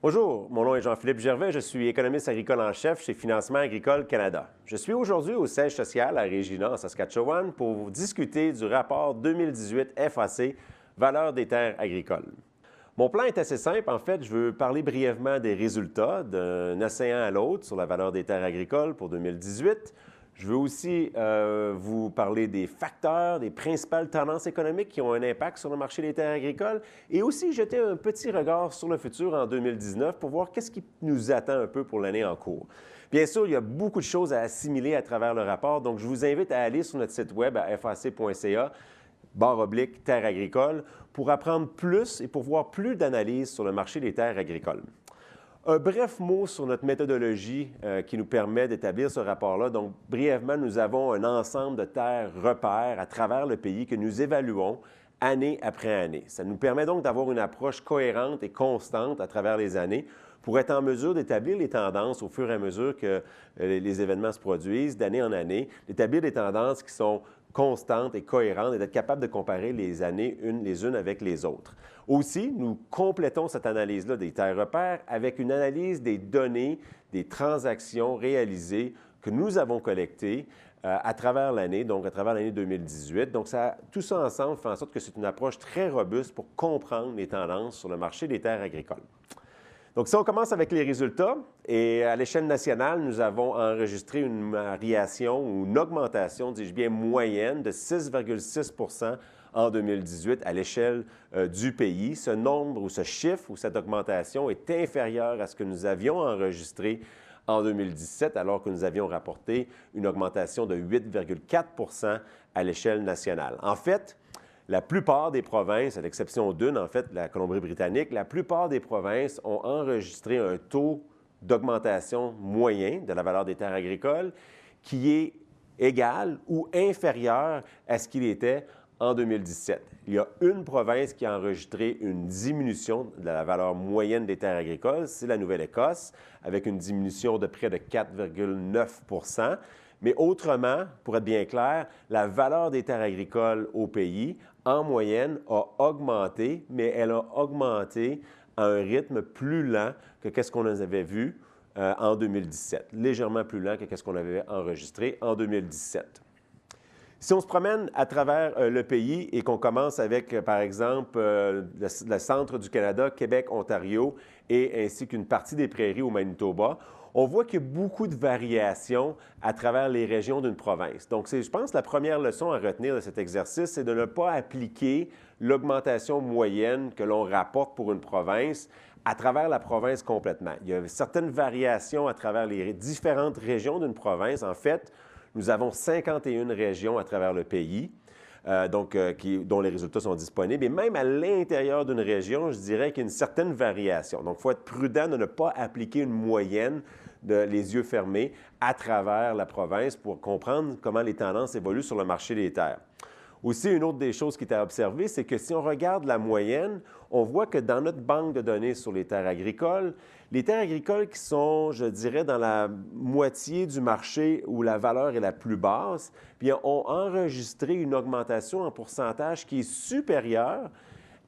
Bonjour, mon nom est Jean-Philippe Gervais, je suis économiste agricole en chef chez Financement agricole Canada. Je suis aujourd'hui au siège social à Regina, en Saskatchewan, pour vous discuter du rapport 2018 FAC, Valeur des terres agricoles. Mon plan est assez simple. En fait, je veux parler brièvement des résultats d'un océan à l'autre sur la valeur des terres agricoles pour 2018. Je veux aussi vous parler des facteurs, des principales tendances économiques qui ont un impact sur le marché des terres agricoles et aussi jeter un petit regard sur le futur en 2019 pour voir qu'est-ce qui nous attend un peu pour l'année en cours. Bien sûr, il y a beaucoup de choses à assimiler à travers le rapport, donc je vous invite à aller sur notre site web à fac.ca /terres agricoles pour apprendre plus et pour voir plus d'analyses sur le marché des terres agricoles. Un bref mot sur notre méthodologie qui nous permet d'établir ce rapport-là. Donc, brièvement, nous avons un ensemble de terres repères à travers le pays que nous évaluons année après année. Ça nous permet donc d'avoir une approche cohérente et constante à travers les années pour être en mesure d'établir les tendances au fur et à mesure que les événements se produisent, d'année en année, d'établir des tendances qui sont constantes et cohérentes et d'être capable de comparer les années les unes avec les autres. Aussi, nous complétons cette analyse-là des terres repères avec une analyse des données, des transactions réalisées que nous avons collectées à travers l'année, donc à travers l'année 2018. Donc, tout ça ensemble fait en sorte que c'est une approche très robuste pour comprendre les tendances sur le marché des terres agricoles. Donc, si on commence avec les résultats, et à l'échelle nationale, nous avons enregistré une variation ou une augmentation, dis-je bien, moyenne de 6,6 en 2018 à l'échelle du pays. Ce nombre ou ce chiffre ou cette augmentation est inférieur à ce que nous avions enregistré en 2017, alors que nous avions rapporté une augmentation de 8,4 à l'échelle nationale. En fait, la plupart des provinces, à l'exception d'une, en fait, la Colombie-Britannique, la plupart des provinces ont enregistré un taux d'augmentation moyen de la valeur des terres agricoles qui est égal ou inférieur à ce qu'il était en 2017. Il y a une province qui a enregistré une diminution de la valeur moyenne des terres agricoles, c'est la Nouvelle-Écosse, avec une diminution de près de 4,9 Mais autrement, pour être bien clair, la valeur des terres agricoles au pays, en moyenne, a augmenté, mais elle a augmenté à un rythme plus lent que ce qu'on avait vu en 2017, légèrement plus lent que ce qu'on avait enregistré en 2017. Si on se promène à travers le pays et qu'on commence avec, par exemple, le centre du Canada, Québec, Ontario, et ainsi qu'une partie des prairies au Manitoba, on voit qu'il y a beaucoup de variations à travers les régions d'une province. Donc, je pense que la première leçon à retenir de cet exercice, c'est de ne pas appliquer l'augmentation moyenne que l'on rapporte pour une province à travers la province complètement. Il y a certaines variations à travers les différentes régions d'une province. En fait, nous avons 51 régions à travers le pays, dont les résultats sont disponibles. Et même à l'intérieur d'une région, je dirais qu'il y a une certaine variation. Donc, il faut être prudent de ne pas appliquer une moyenne les yeux fermés à travers la province pour comprendre comment les tendances évoluent sur le marché des terres. Aussi, une autre des choses qui est à observer, c'est que si on regarde la moyenne, on voit que dans notre banque de données sur les terres agricoles qui sont, je dirais, dans la moitié du marché où la valeur est la plus basse, bien, ont enregistré une augmentation en pourcentage qui est supérieure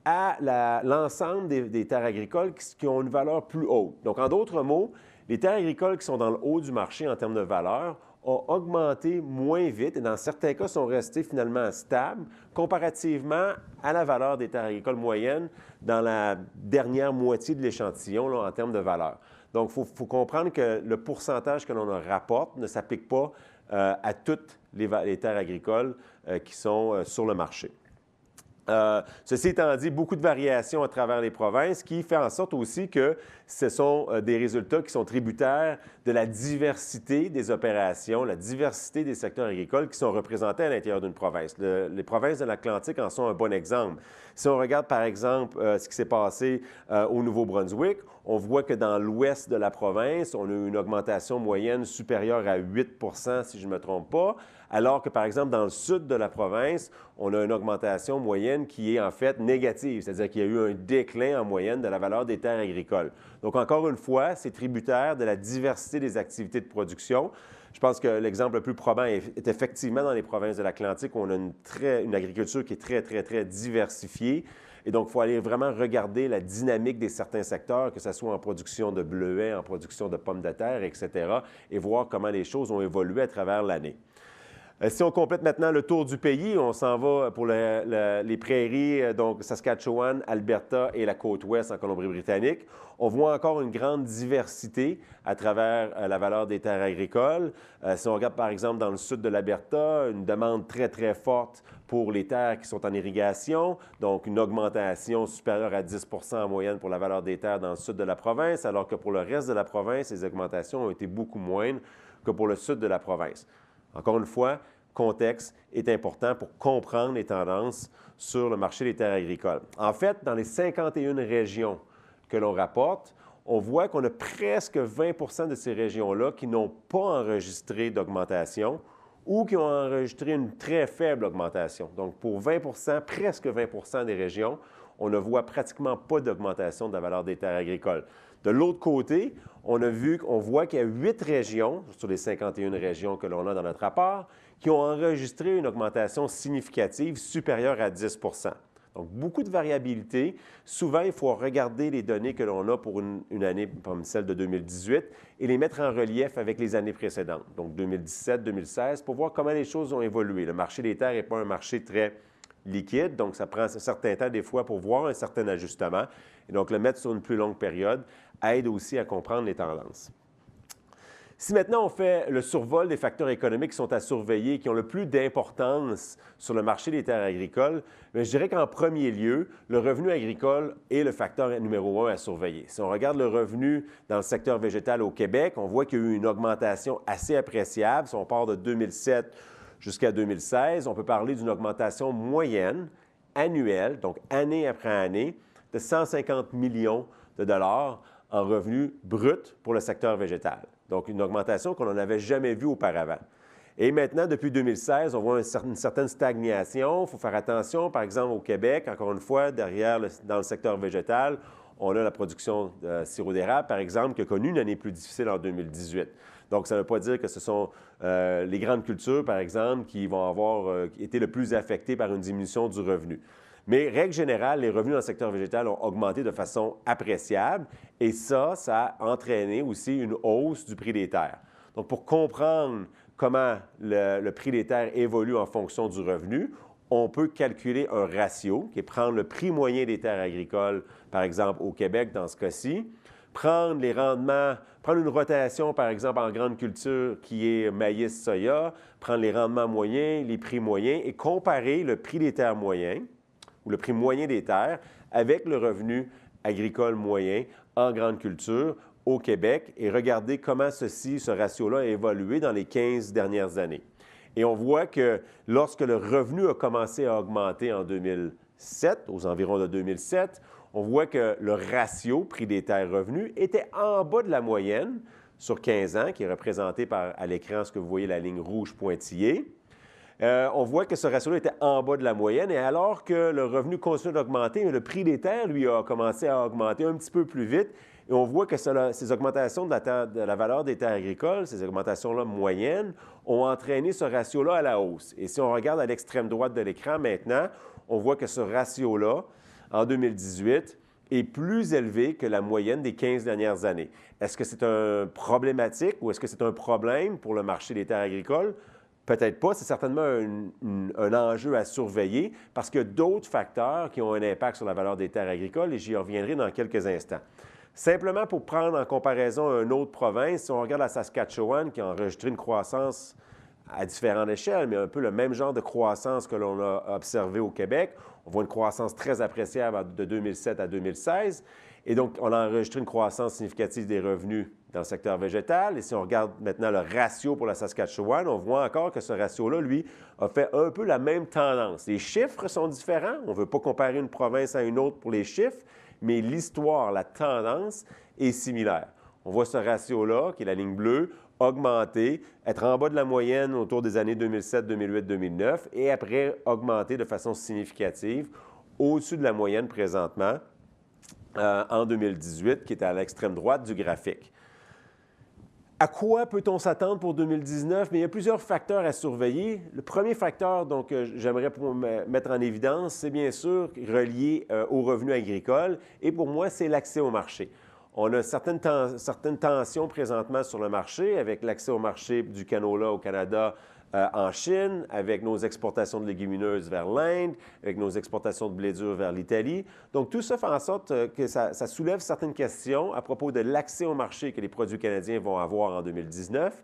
à l'ensemble des terres agricoles qui ont une valeur plus haute. Donc, en d'autres mots, les terres agricoles qui sont dans le haut du marché en termes de valeur ont augmenté moins vite et dans certains cas sont restés finalement stables comparativement à la valeur des terres agricoles moyennes dans la dernière moitié de l'échantillon en termes de valeur. Donc, il faut comprendre que le pourcentage que l'on rapporte ne s'applique pas à toutes les terres agricoles qui sont sur le marché. Ceci étant dit, beaucoup de variations à travers les provinces qui fait en sorte aussi que ce sont des résultats qui sont tributaires de la diversité des opérations, la diversité des secteurs agricoles qui sont représentés à l'intérieur d'une province. Les provinces de l'Atlantique en sont un bon exemple. Si on regarde par exemple ce qui s'est passé au Nouveau-Brunswick, on voit que dans l'ouest de la province, on a eu une augmentation moyenne supérieure à 8 si je ne me trompe pas, alors que par exemple dans le sud de la province, on a une augmentation moyenne qui est en fait négative, c'est-à-dire qu'il y a eu un déclin en moyenne de la valeur des terres agricoles. Donc encore une fois, c'est tributaire de la diversité des activités de production. Je pense que l'exemple le plus probant est effectivement dans les provinces de l'Atlantique où on a une agriculture qui est très, très, très diversifiée Et donc, il faut aller vraiment regarder la dynamique des certains secteurs, que ce soit en production de bleuets, en production de pommes de terre, etc., et voir comment les choses ont évolué à travers l'année. Si on complète maintenant le tour du pays, on s'en va pour les prairies, donc Saskatchewan, Alberta et la côte ouest en Colombie-Britannique. On voit encore une grande diversité à travers la valeur des terres agricoles. Si on regarde par exemple dans le sud de l'Alberta, une demande très, très forte pour les terres qui sont en irrigation, donc une augmentation supérieure à 10 en moyenne pour la valeur des terres dans le sud de la province, alors que pour le reste de la province, les augmentations ont été beaucoup moindres que pour le sud de la province. Encore une fois, contexte est important pour comprendre les tendances sur le marché des terres agricoles. En fait, dans les 51 régions que l'on rapporte, on voit qu'on a presque 20 de ces régions-là qui n'ont pas enregistré d'augmentation ou qui ont enregistré une très faible augmentation. Donc, pour 20 presque 20 des régions, on ne voit pratiquement pas d'augmentation de la valeur des terres agricoles. De l'autre côté, on voit qu'il y a 8 régions, sur les 51 régions que l'on a dans notre rapport, qui ont enregistré une augmentation significative supérieure à 10 Donc, beaucoup de variabilité. Souvent, il faut regarder les données que l'on a pour une année comme celle de 2018 et les mettre en relief avec les années précédentes, donc 2017, 2016, pour voir comment les choses ont évolué. Le marché des terres n'est pas un marché très liquide, donc ça prend un certain temps des fois pour voir un certain ajustement. Et donc, le mettre sur une plus longue période aide aussi à comprendre les tendances. Si maintenant on fait le survol des facteurs économiques qui sont à surveiller, qui ont le plus d'importance sur le marché des terres agricoles, bien, je dirais qu'en premier lieu, le revenu agricole est le facteur numéro 1 à surveiller. Si on regarde le revenu dans le secteur végétal au Québec, on voit qu'il y a eu une augmentation assez appréciable. Si on part de 2007 jusqu'à 2016, on peut parler d'une augmentation moyenne annuelle, donc année après année, de 150 millions de dollars en revenus bruts pour le secteur végétal. Donc, une augmentation qu'on n'avait jamais vue auparavant. Et maintenant, depuis 2016, on voit une certaine stagnation. Il faut faire attention, par exemple, au Québec, encore une fois, dans le secteur végétal, on a la production de sirop d'érable, par exemple, qui a connu une année plus difficile en 2018. Donc, ça ne veut pas dire que ce sont les grandes cultures, par exemple, qui vont avoir été le plus affectées par une diminution du revenu. Mais, règle générale, les revenus dans le secteur végétal ont augmenté de façon appréciable et ça a entraîné aussi une hausse du prix des terres. Donc, pour comprendre comment le prix des terres évolue en fonction du revenu, on peut calculer un ratio, qui est prendre le prix moyen des terres agricoles, par exemple au Québec dans ce cas-ci, prendre les rendements, prendre une rotation, par exemple, en grande culture qui est maïs, soya, prendre les rendements moyens, les prix moyens et comparer le prix des terres moyens ou le prix moyen des terres avec le revenu agricole moyen en grande culture au Québec et regarder comment ce ratio-là a évolué dans les 15 dernières années. Et on voit que lorsque le revenu a commencé à augmenter en 2007, aux environs de 2007, on voit que le ratio prix des terres revenus était en bas de la moyenne sur 15 ans, qui est représenté à l'écran, ce que vous voyez, la ligne rouge pointillée. On voit que ce ratio-là était en bas de la moyenne et alors que le revenu continue d'augmenter, le prix des terres, lui, a commencé à augmenter un petit peu plus vite. Et on voit que ces augmentations de la valeur des terres agricoles, ces augmentations-là moyennes, ont entraîné ce ratio-là à la hausse. Et si on regarde à l'extrême droite de l'écran maintenant, on voit que ce ratio-là, en 2018, est plus élevé que la moyenne des 15 dernières années. Est-ce que c'est un problématique ou est-ce que c'est un problème pour le marché des terres agricoles? Peut-être pas. C'est certainement un enjeu à surveiller parce qu'il y a d'autres facteurs qui ont un impact sur la valeur des terres agricoles et j'y reviendrai dans quelques instants. Simplement pour prendre en comparaison une autre province, si on regarde la Saskatchewan qui a enregistré une croissance à différentes échelles, mais un peu le même genre de croissance que l'on a observé au Québec, on voit une croissance très appréciable de 2007 à 2016. Et donc, on a enregistré une croissance significative des revenus dans le secteur végétal. Et si on regarde maintenant le ratio pour la Saskatchewan, on voit encore que ce ratio-là, lui, a fait un peu la même tendance. Les chiffres sont différents. On ne veut pas comparer une province à une autre pour les chiffres, mais l'histoire, la tendance est similaire. On voit ce ratio-là, qui est la ligne bleue, augmenter, être en bas de la moyenne autour des années 2007, 2008, 2009, et après augmenter de façon significative au-dessus de la moyenne présentement en 2018, qui est à l'extrême droite du graphique. À quoi peut-on s'attendre pour 2019? Mais il y a plusieurs facteurs à surveiller. Le premier facteur j'aimerais mettre en évidence, c'est bien sûr relié aux revenus agricoles. Et pour moi, c'est l'accès au marché. On a certaines tensions présentement sur le marché avec l'accès au marché du canola au Canada, en Chine, avec nos exportations de légumineuses vers l'Inde, avec nos exportations de blé dur vers l'Italie. Donc, tout ça fait en sorte que ça soulève certaines questions à propos de l'accès au marché que les produits canadiens vont avoir en 2019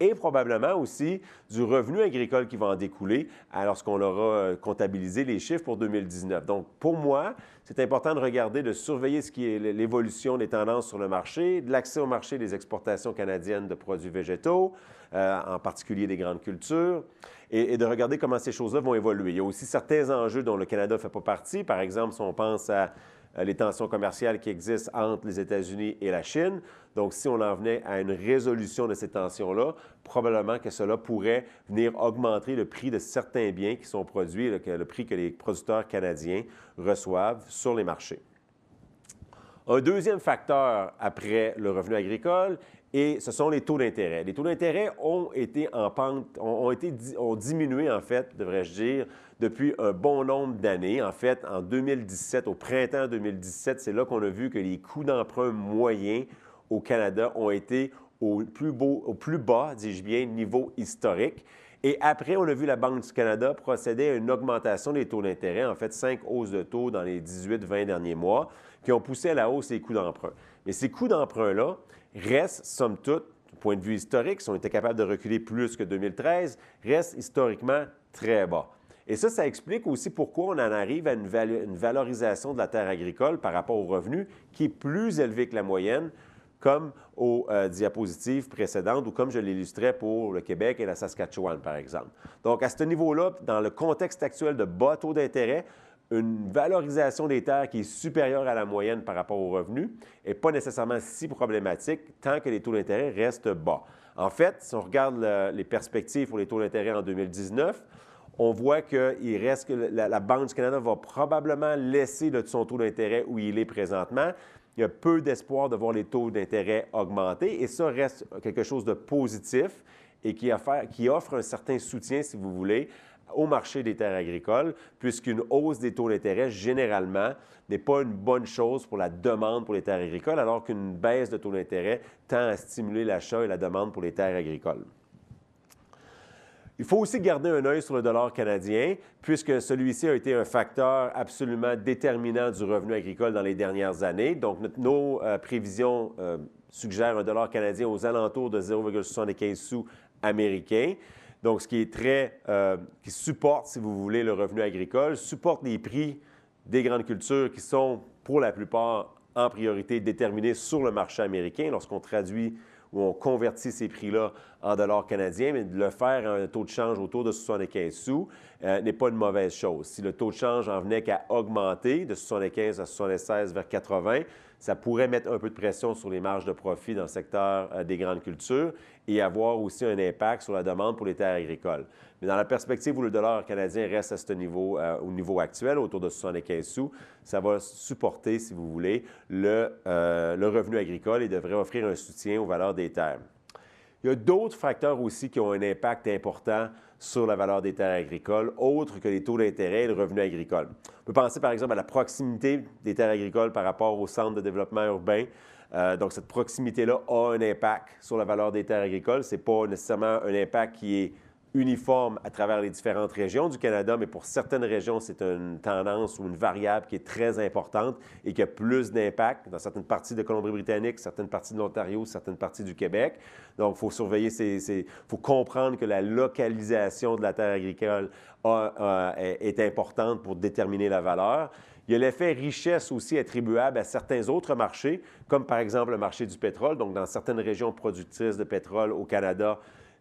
et probablement aussi du revenu agricole qui va en découler lorsqu'on aura comptabilisé les chiffres pour 2019. Donc, pour moi, c'est important de regarder, de surveiller ce qui est l'évolution des tendances sur le marché, de l'accès au marché des exportations canadiennes de produits végétaux, en particulier des grandes cultures, et de regarder comment ces choses-là vont évoluer. Il y a aussi certains enjeux dont le Canada ne fait pas partie. Par exemple, si on pense à les tensions commerciales qui existent entre les États-Unis et la Chine. Donc, si on en venait à une résolution de ces tensions-là, probablement que cela pourrait venir augmenter le prix de certains biens qui sont produits, le prix que les producteurs canadiens reçoivent sur les marchés. Un deuxième facteur après le revenu agricole, et ce sont les taux d'intérêt. Les taux d'intérêt ont été en pente, ont diminué, en fait, devrais-je dire, depuis un bon nombre d'années. En fait, en 2017, au printemps 2017, c'est là qu'on a vu que les coûts d'emprunt moyens au Canada ont été au plus bas, dis-je bien, niveau historique. Et après, on a vu la Banque du Canada procéder à une augmentation des taux d'intérêt, en fait 5 hausses de taux dans les 18-20 derniers mois, qui ont poussé à la hausse les coûts d'emprunt. Mais ces coûts d'emprunt-là restent, somme toute, du point de vue historique, si on était capable de reculer plus que 2013, restent historiquement très bas. Et ça explique aussi pourquoi on en arrive à une valorisation de la terre agricole par rapport aux revenus qui est plus élevée que la moyenne, comme aux diapositives précédentes ou comme je l'illustrais pour le Québec et la Saskatchewan, par exemple. Donc, à ce niveau-là, dans le contexte actuel de bas taux d'intérêt, une valorisation des terres qui est supérieure à la moyenne par rapport aux revenus n'est pas nécessairement si problématique tant que les taux d'intérêt restent bas. En fait, si on regarde les perspectives pour les taux d'intérêt en 2019, on voit que la Banque du Canada va probablement laisser son taux d'intérêt où il est présentement. Il y a peu d'espoir de voir les taux d'intérêt augmenter et ça reste quelque chose de positif et qui offre un certain soutien, si vous voulez, au marché des terres agricoles, puisqu'une hausse des taux d'intérêt, généralement, n'est pas une bonne chose pour la demande pour les terres agricoles, alors qu'une baisse de taux d'intérêt tend à stimuler l'achat et la demande pour les terres agricoles. Il faut aussi garder un œil sur le dollar canadien, puisque celui-ci a été un facteur absolument déterminant du revenu agricole dans les dernières années. Donc, nos prévisions suggèrent un dollar canadien aux alentours de 0,75 sous américains. Donc, ce qui est qui supporte, si vous voulez, le revenu agricole, supporte les prix des grandes cultures qui sont, pour la plupart, en priorité déterminés sur le marché américain lorsqu'on traduit ou on convertit ces prix-là en dollars canadiens, mais de le faire à un taux de change autour de 75 sous n'est pas une mauvaise chose. Si le taux de change en venait qu'à augmenter de 75 à 76 vers 80, ça pourrait mettre un peu de pression sur les marges de profit dans le secteur des grandes cultures et avoir aussi un impact sur la demande pour les terres agricoles. Mais dans la perspective où le dollar canadien reste à ce niveau, au niveau actuel, autour de 75 sous, ça va supporter, si vous voulez, le revenu agricole et devrait offrir un soutien aux valeurs des terres. Il y a d'autres facteurs aussi qui ont un impact important sur la valeur des terres agricoles, autres que les taux d'intérêt et le revenu agricole. On peut penser par exemple à la proximité des terres agricoles par rapport au centre de développement urbain. Donc, cette proximité-là a un impact sur la valeur des terres agricoles. Ce n'est pas nécessairement un impact qui est uniforme à travers les différentes régions du Canada, mais pour certaines régions, c'est une tendance ou une variable qui est très importante et qui a plus d'impact dans certaines parties de Colombie-Britannique, certaines parties de l'Ontario, certaines parties du Québec. Donc, il faut surveiller, il faut comprendre que la localisation de la terre agricole est importante pour déterminer la valeur. Il y a l'effet richesse aussi attribuable à certains autres marchés, comme par exemple le marché du pétrole. Donc, dans certaines régions productrices de pétrole au Canada,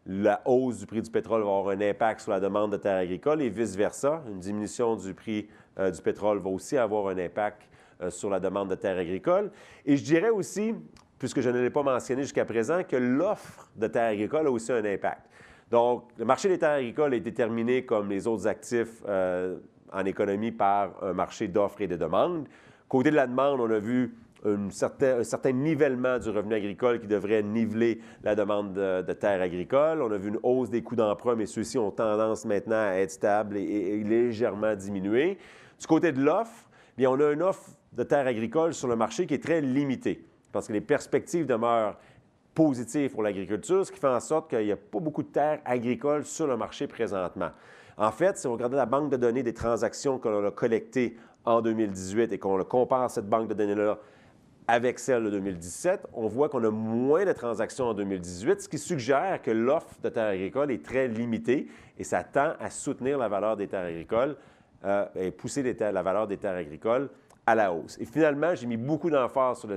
la hausse du prix du pétrole va avoir un impact sur la demande de terres agricoles et vice-versa. Une diminution du prix du pétrole va aussi avoir un impact sur la demande de terres agricoles. Et je dirais aussi, puisque je ne l'ai pas mentionné jusqu'à présent, que l'offre de terres agricoles a aussi un impact. Donc, le marché des terres agricoles est déterminé, comme les autres actifs en économie, par un marché d'offres et de demandes. Côté de la demande, on a vu un certain nivellement du revenu agricole qui devrait niveler la demande de terres agricoles. On a vu une hausse des coûts d'emprunt, mais ceux-ci ont tendance maintenant à être stables et légèrement diminuer. Du côté de l'offre, bien, on a une offre de terres agricoles sur le marché qui est très limitée parce que les perspectives demeurent positives pour l'agriculture, ce qui fait en sorte qu'il n'y a pas beaucoup de terres agricoles sur le marché présentement. En fait, si on regarde la banque de données des transactions que l'on a collectées en 2018 et qu'on compare cette banque de données-là avec celle de 2017, on voit qu'on a moins de transactions en 2018, ce qui suggère que l'offre de terres agricoles est très limitée et ça tend à soutenir la valeur des terres agricoles et pousser la valeur des terres agricoles à la hausse. Et finalement, j'ai mis beaucoup d'emphase sur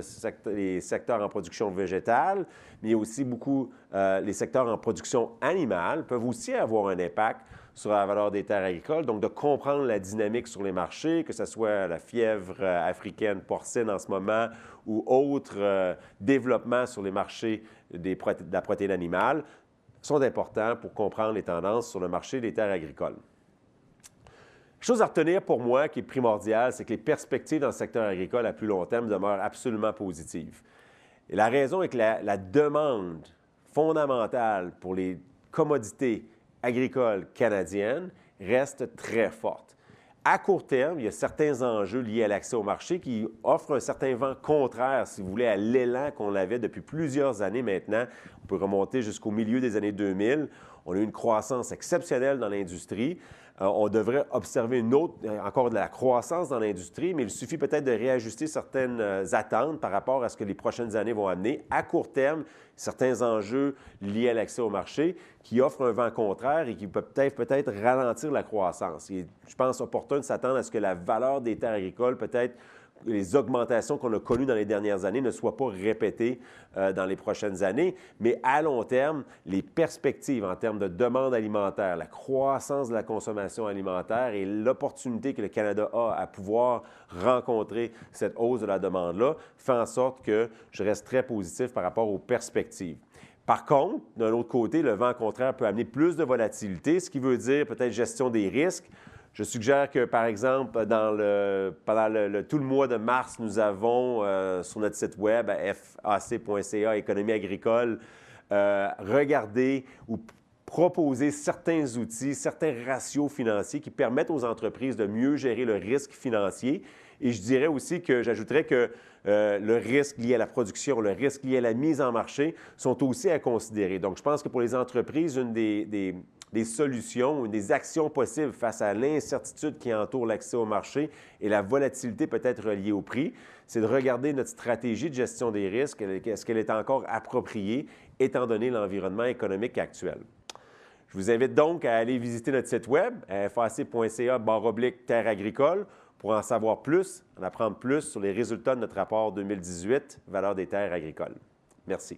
les secteurs en production végétale, mais aussi beaucoup les secteurs en production animale peuvent aussi avoir un impact sur la valeur des terres agricoles. Donc, de comprendre la dynamique sur les marchés, que ce soit la fièvre africaine porcine en ce moment ou autres développements sur les marchés de la protéine animale, sont importants pour comprendre les tendances sur le marché des terres agricoles. Chose à retenir pour moi qui est primordiale, c'est que les perspectives dans le secteur agricole à plus long terme demeurent absolument positives. Et la raison est que la demande fondamentale pour les commodités agricoles canadiennes reste très forte. À court terme, il y a certains enjeux liés à l'accès au marché qui offrent un certain vent contraire, si vous voulez, à l'élan qu'on avait depuis plusieurs années maintenant. On peut remonter jusqu'au milieu des années 2000. On a eu une croissance exceptionnelle dans l'industrie. On devrait observer encore de la croissance dans l'industrie, mais il suffit peut-être de réajuster certaines attentes par rapport à ce que les prochaines années vont amener. À court terme, certains enjeux liés à l'accès au marché qui offrent un vent contraire et qui peuvent peut-être ralentir la croissance. Et je pense opportun de s'attendre à ce que la valeur des terres agricoles, peut-être les augmentations qu'on a connues dans les dernières années ne soient pas répétées dans les prochaines années. Mais à long terme, les perspectives en termes de demande alimentaire, la croissance de la consommation alimentaire et l'opportunité que le Canada a à pouvoir rencontrer cette hausse de la demande-là fait en sorte que je reste très positif par rapport aux perspectives. Par contre, d'un autre côté, le vent contraire peut amener plus de volatilité, ce qui veut dire peut-être gestion des risques. Je suggère que, par exemple, pendant tout le mois de mars, nous avons sur notre site web, fac.ca, Économie agricole, regardé ou proposer certains outils, certains ratios financiers qui permettent aux entreprises de mieux gérer le risque financier. Et je dirais aussi que j'ajouterais que le risque lié à la production, le risque lié à la mise en marché sont aussi à considérer. Donc, je pense que pour les entreprises, une des solutions, des actions possibles face à l'incertitude qui entoure l'accès au marché et la volatilité peut-être liée au prix, c'est de regarder notre stratégie de gestion des risques, est-ce qu'elle est encore appropriée étant donné l'environnement économique actuel. Je vous invite donc à aller visiter notre site web, fac.ca/terres agricoles, pour en savoir plus, en apprendre plus sur les résultats de notre rapport 2018, valeur des terres agricoles. Merci.